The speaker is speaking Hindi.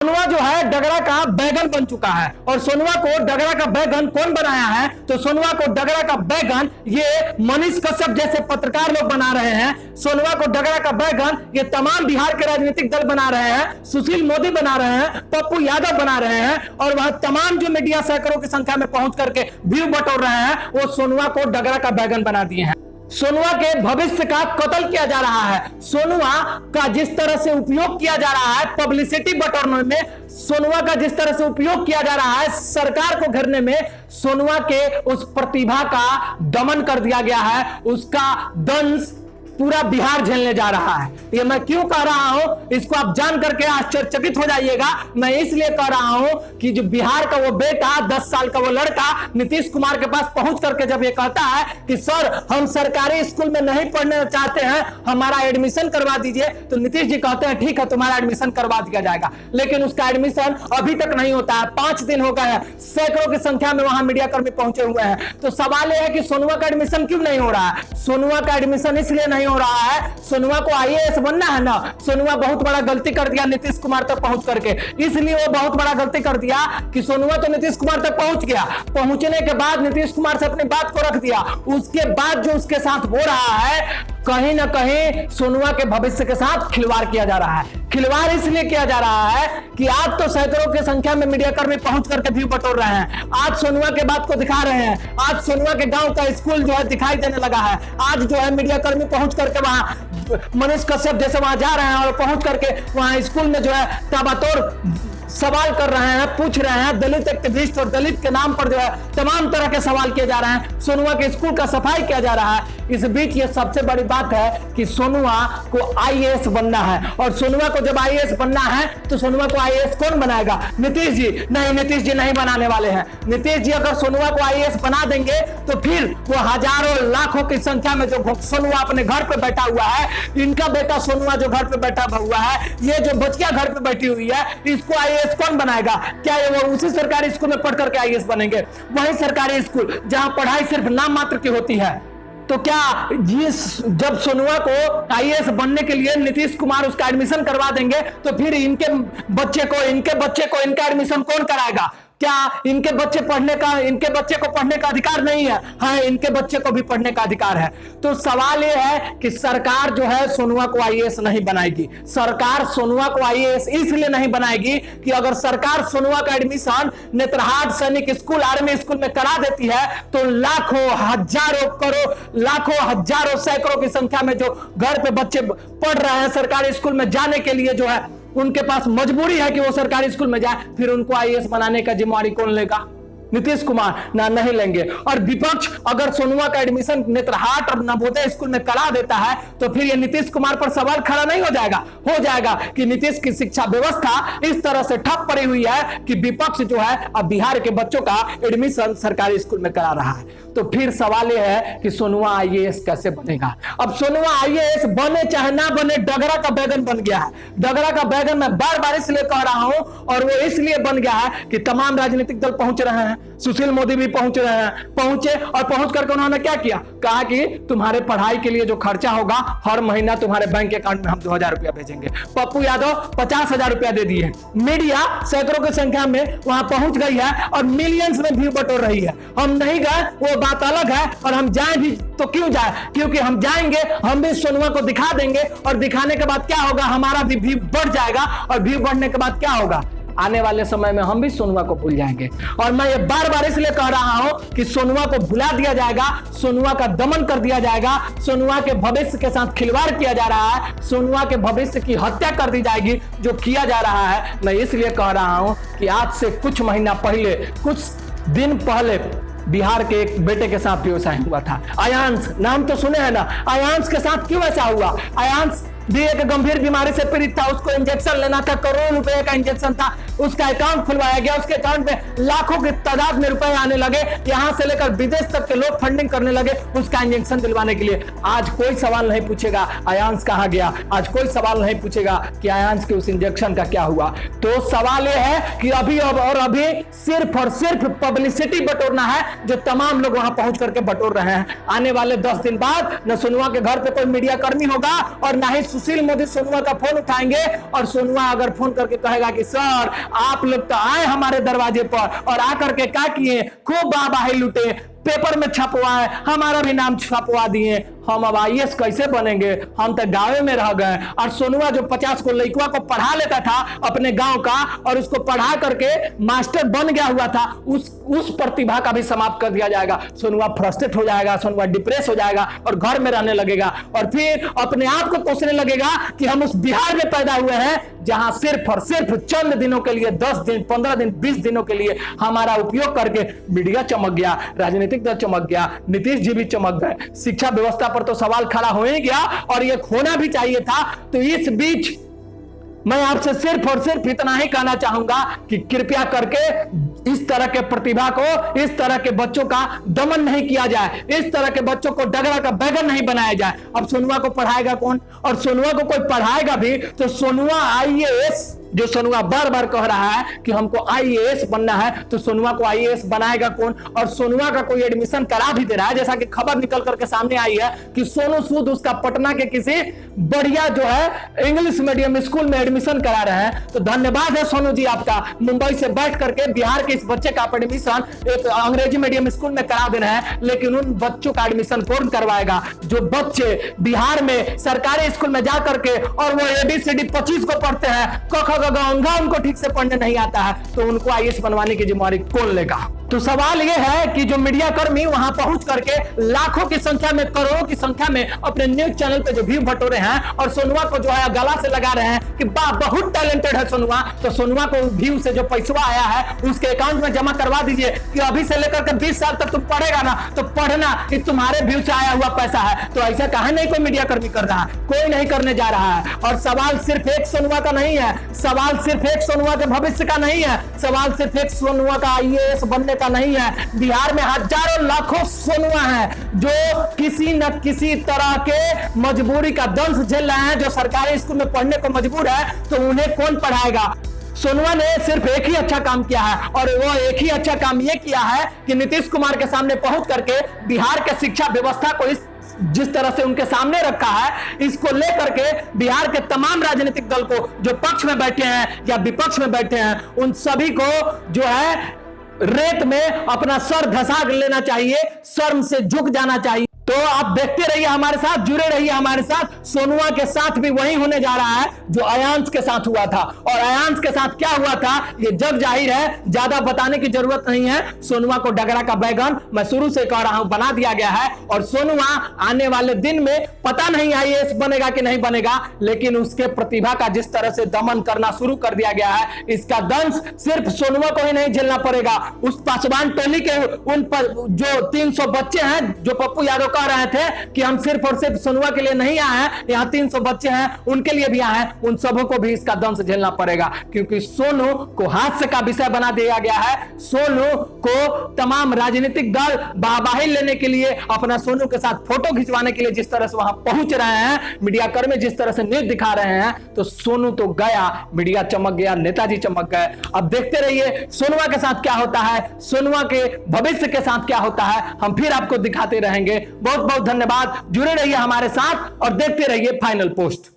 सोनुआ जो है डगरा का बैगन बन चुका है। और सोनुआ को डगरा का बैगन कौन बनाया है? तो सोनुआ को डगरा का बैगन ये मनीष कश्यप जैसे पत्रकार लोग बना रहे हैं। सोनुआ को डगरा का बैगन ये तमाम बिहार के राजनीतिक दल बना रहे हैं, सुशील मोदी बना रहे हैं, पप्पू यादव बना रहे हैं, और वह तमाम जो मीडिया सैकड़ों की संख्या में पहुंच करके व्यू बटोर रहे हैं, वो सोनुआ को डगरा का बैगन बना दिए हैं। सोनुआ के भविष्य का कत्ल किया जा रहा है। सोनुआ का जिस तरह से उपयोग किया जा रहा है पब्लिसिटी बटोरने में, सोनुआ का जिस तरह से उपयोग किया जा रहा है सरकार को घेरने में, सोनुआ के उस प्रतिभा का दमन कर दिया गया है। उसका दंश पूरा बिहार झेलने जा रहा है। ये मैं क्यों कह रहा हूं इसको आप जान करके आश्चर्यचकित हो जाइएगा। मैं इसलिए कह रहा हूं कि जो बिहार का वो बेटा 10 साल का वो लड़का नीतीश कुमार के पास पहुंच करके जब ये कहता है कि सर हम सरकारी स्कूल में नहीं पढ़ना चाहते हैं, हमारा एडमिशन करवा दीजिए, तो नीतीश जी कहते हैं ठीक है तुम्हारा एडमिशन करवा दिया जाएगा। लेकिन उसका एडमिशन अभी तक नहीं होता है। 5 दिन हो गए हैं, सैकड़ों की संख्या में वहां मीडिया कर्मी पहुंचे हुए हैं। तो सवाल यह है कि सोनुआ का एडमिशन क्यों नहीं हो रहा है? सोनुआ का एडमिशन इसलिए नहीं हो रहा है, सोनुआ को आईएएस बनना है ना। सोनुआ बहुत बड़ा गलती कर दिया नीतीश कुमार तक पहुंच करके, इसलिए वो बहुत बड़ा गलती कर दिया कि सोनुआ तो नीतीश कुमार तक पहुंच गया, पहुंचने के बाद नीतीश कुमार से अपनी बात को रख दिया। उसके बाद जो उसके साथ हो रहा है, कहीं ना कहीं सोनुआ के भविष्य के साथ खिलवाड़ किया जा रहा है। खिलवाड़ इसलिए किया जा रहा है कि आज तो सैकड़ों की संख्या में मीडिया कर्मी पहुंच करके व्यू बटोर रहे हैं, आज सोनुआ के बात को दिखा रहे हैं, आज सोनुआ के गांव का स्कूल जो है दिखाई देने लगा है, आज जो है मीडिया कर्मी पहुंच करके वहां मनीष कश्यप जैसे वहां जा रहे हैं और पहुंच करके वहां स्कूल में जो है ताबड़तोड़ सवाल कर रहे हैं, पूछ रहे हैं। दलित एक्टिविस्ट और दलित के नाम पर जो है तमाम तरह के सवाल किए जा रहे हैं। सोनुआ के स्कूल का सफाई किया जा रहा है। इस बीच ये सबसे बड़ी बात है कि सोनुआ को आईएएस बनना है, और सोनुआ को जब आईएएस बनना है तो सोनुआ को आईएएस कौन बनाएगा? नीतीश जी नहीं, नीतीश जी नहीं बनाने वाले हैं। नीतीश जी अगर सोनुआ को आईएएस बना देंगे तो फिर वो हजारों लाखों की संख्या में जो सोनुआ अपने घर पे बैठा हुआ है, इनका बेटा सोनुआ जो घर पे बैठा हुआ है, ये जो बचिया घर पे बैठी हुई है, इसको आईएएस कौन बनाएगा? क्या ये वो उसी सरकारी स्कूल में पढ़ करके आईएएस बनेंगे? वही सरकारी स्कूल जहां पढ़ाई सिर्फ नाम मात्र की होती है। तो क्या जब सोनुआ को आईएएस बनने के लिए नीतीश कुमार उसका एडमिशन करवा देंगे तो फिर इनके बच्चे को इनका एडमिशन कौन कराएगा? क्या इनके बच्चे को पढ़ने का अधिकार नहीं है? हाँ, इनके बच्चे को भी पढ़ने का अधिकार है। तो सवाल यह है कि सरकार जो है सोनुआ को आईएएस नहीं बनाएगी। सरकार सोनुआ को आईएएस इसलिए नहीं बनाएगी कि अगर सरकार सोनुआ का एडमिशन नेत्रहाट सैनिक स्कूल, आर्मी स्कूल में करा देती है तो लाखों, हजारों, करोड़, लाखों, हजारों, सैकड़ों की संख्या में जो घर पे बच्चे पढ़ रहे हैं सरकारी स्कूल में जाने के लिए, जो है उनके पास मजबूरी है कि वो सरकारी स्कूल में जाए, फिर उनको आईएएस बनाने का जिम्मेवारी कौन लेगा? नीतीश कुमार नहीं लेंगे। और विपक्ष अगर सोनुआ का एडमिशन नेत्रहाट और नवोदय स्कूल में करा देता है तो फिर ये नीतीश कुमार पर सवाल खड़ा नहीं हो जाएगा कि नीतीश की शिक्षा व्यवस्था इस तरह से ठप पड़ी हुई है कि विपक्ष जो है अब बिहार के बच्चों का एडमिशन सरकारी स्कूल में करा रहा है। तो फिर सवाल यह है कि सोनुआ आईएएस कैसे बनेगा? अब सोनुआ आईएएस बने चाहे ना बने, डगरा का बैगन बन गया है। डगरा का बैगन मैं बार बार इसलिए कह रहा हूं, और वो इसलिए बन गया है कि तमाम राजनीतिक दल पहुंच रहे हैं, सुशील मोदी भी पहुंचे और पहुंच करके उन्होंने क्या किया? कहा कि तुम्हारे पढ़ाई के लिए जो खर्चा होगा हर महीना तुम्हारे बैंक अकाउंट में हम 2000 रुपया भेजेंगे। पप्पू यादव 50,000 रुपया दे दिए। मीडिया सैकड़ों की संख्या में वहां पहुंच गई है और मिलियंस में व्यू बटोर रही है। हम नहीं गए वो बात अलग है, और हम जाए भी तो क्यों जाए? क्योंकि हम जाएंगे, हम भी सोनुआ को दिखा देंगे, और दिखाने के बाद क्या होगा? हमारा भी व्यू बढ़ जाएगा, और व्यू बढ़ने के बाद क्या होगा? आने वाले समय में हम भी सोनुआ को भूल जाएंगे। और मैं ये बार बार इसलिए कह रहा हूं कि सोनुआ को भुला दिया जाएगा, सोनुआ का दमन कर दिया जाएगा, सोनुआ के भविष्य के साथ खिलवाड़ किया जा रहा है, सोनुआ के भविष्य की हत्या कर दी जाएगी, जो किया जा रहा है। मैं इसलिए कह रहा हूं कि आज से कुछ महीना पहले, कुछ दिन पहले बिहार के एक बेटे के साथ भी ऐसा हुआ था। आयांश नाम तो सुने हैं ना? आयांश के साथ क्यों ऐसा हुआ? आयांश भी एक गंभीर बीमारी से पीड़ित था, उसको इंजेक्शन लेना था, करोड़ों रुपए का इंजेक्शन था, उसका अकाउंट खुलवाया गया, उसके अकाउंट में लाखों की तादाद में रुपए आने लगे, यहां से लेकर विदेश तक के लोग फंडिंग करने लगे उसका इंजेक्शन दिलवाने के लिए। आज कोई सवाल नहीं पूछेगा आयांश कहां गया, आज कोई सवाल नहीं पूछेगा कि आयांश के उस इंजेक्शन का क्या हुआ। तो सवाल यह है कि अभी सिर्फ और सिर्फ पब्लिसिटी बटोरना है, जो तमाम लोग वहां पहुंच करके बटोर रहे हैं। आने वाले 10 दिन बाद न सोनुआ के घर पे कोई मीडिया कर्मी होगा और ना ही सुशील मोदी सोनुआ का फोन उठाएंगे और सोनुआ अगर फोन करके कहेगा कि सर आप लोग तो आए हमारे दरवाजे पर और आकर के क्या किए, खूब वाहवाही लूटे, पेपर में छपवाए, हमारा भी नाम छपवा दिए, हम अब आईएएस कैसे बनेंगे, हम तो गाँव में रह गए। और सोनुआ जो 50 को लड़कुआ को पढ़ा लेता था अपने गांव का और उसको पढ़ा करके मास्टर बन गया हुआ था, उस प्रतिभा का भी समाप्त कर दिया जाएगा। सोनुआ फ्रस्ट्रेट हो जाएगा, सोनुआ डिप्रेस हो जाएगा और घर में रहने लगेगा और फिर अपने आप को कोसने लगेगा कि हम उस बिहार में पैदा हुए हैं जहां सिर्फ और सिर्फ चंद दिनों के लिए, 10 दिन, 15 दिन, 20 दिनों के लिए हमारा उपयोग करके मीडिया चमक गया, राजनीतिक दल चमक गया, नीतीश जी भी चमक गए, शिक्षा व्यवस्था पर तो सवाल खड़ा हो ही गया और ये होना भी चाहिए था। तो इस बीच मैं आपसे सिर्फ और सिर्फ इतना ही कहना चाहूंगा कि कृपया करके इस तरह के प्रतिभा को, इस तरह के बच्चों का दमन नहीं किया जाए, इस तरह के बच्चों को डगरा का बैगन नहीं बनाया जाए। अब सोनुआ को पढ़ाएगा कौन? और सोनुआ को कोई पढ़ाएगा भी तो सोनुआ आईएएस, जो सोनुआ बार बार कह रहा है कि हमको आईएएस बनना है, तो सोनुआ को आईएएस बनाएगा कौन? और सोनुआ का कोई एडमिशन करा भी दे रहा है, जैसा कि खबर निकल करके सामने आई है कि सोनू सूद उसका पटना के किसी बढ़िया जो है इंग्लिश मीडियम स्कूल में एडमिशन करा रहे हैं। तो धन्यवाद है सोनू जी आपका, मुंबई से बैठ करके बिहार के इस बच्चे का एडमिशन एक अंग्रेजी मीडियम स्कूल में करा दे रहे हैं, लेकिन उन बच्चों का एडमिशन कौन करवाएगा जो बच्चे बिहार में सरकारी स्कूल में जा करके और वो ABCD 25 को पढ़ते हैं, क गंगा उनको ठीक से पढ़ने नहीं आता है, तो उनको आईएएस बनवाने की जिम्मेवारी कौन लेगा? तो सवाल यह है कि जो मीडिया कर्मी वहां पहुंच करके लाखों की संख्या में, करोड़ों की संख्या में अपने न्यूज चैनल पे जो व्यू बटोरे हैं और सोनुआ को जो है गला से लगा रहे हैं कि वाह बहुत टैलेंटेड है सोनुआ, तो सोनुआ को व्यू से जो पैसा आया है उसके अकाउंट में जमा करवा दीजिए कि अभी से लेकर के 20 साल तक तुम पढ़ेगा ना तो पढ़ना कि तुम्हारे व्यू से आया हुआ पैसा है। तो ऐसा कहा नहीं कोई मीडिया कर्मी कर रहा है, कोई नहीं करने जा रहा है। और सवाल सिर्फ एक सोनुआ का नहीं है, सवाल सिर्फ एक सोनुआ के भविष्य का नहीं है, सवाल सिर्फ एक सोनुआ का आईएएस बनने का नहीं है। बिहार में हजारों लाखों सोनुआ हैं जो किसी न किसी तरह के मजबूरी का दंश झेल रहे हैं, जो सरकारी स्कूल में पढ़ने को मजबूर है, तो उन्हें कौन पढ़ाएगा? सोनुआ ने सिर्फ एक ही अच्छा काम किया है और वो एक ही अच्छा काम ये किया है कि नीतीश कुमार के सामने पहुंच करके बिहार के शिक्षा व्यवस्था को जिस तरह से उनके सामने रखा है, इसको लेकर के बिहार के तमाम राजनीतिक दल को जो पक्ष में बैठे हैं या विपक्ष में बैठे हैं, उन सभी को जो है रेत में अपना सर धंसा लेना चाहिए, शर्म से झुक जाना चाहिए। तो आप देखते रहिए हमारे साथ, जुड़े रहिए हमारे साथ। सोनुआ के साथ भी वही होने जा रहा है जो अयांश के साथ हुआ था, और अयांश के साथ क्या हुआ था ये जग जाहिर है, ज्यादा बताने की जरूरत नहीं है। सोनुआ को डगरा का बैगन मैं शुरू से कह रहा हूं बना दिया गया है, और सोनुआ आने वाले दिन में पता नहीं आईएएस बनेगा कि नहीं बनेगा, लेकिन उसके प्रतिभा का जिस तरह से दमन करना शुरू कर दिया गया है, इसका दंश सिर्फ सोनुआ को ही नहीं झेलना पड़ेगा, उस पासवान टोली के उन पर जो 300 बच्चे हैं, जो पप्पू यादव कह रहे थे कि हम सिर्फ और सिर्फ सोनुआ के लिए नहीं आए हैं, यहाँ 300 बच्चे हैं उनके लिए भी आए हैं, उन सबों को भी इसका दंश झेलना पड़ेगा, क्योंकि सोनू को हास्य का विषय बना दिया गया है। सोनू को तमाम राजनीतिक दल वाहवाही लेने के लिए, अपना सोनू के साथ फोटो खिंचवाने के लिए जिस तरह से वहां पहुंच रहे हैं, मीडिया कर्मी जिस तरह से न्यूज दिखा रहे हैं, तो सोनू तो गया, मीडिया चमक गया, नेताजी चमक गए। अब देखते रहिए सोनुआ के साथ क्या होता है, सोनुआ के भविष्य के साथ क्या होता है, हम फिर आपको दिखाते रहेंगे। बहुत बहुत धन्यवाद, जुड़े रहिए हमारे साथ और देखते रहिए फाइनल पोस्ट।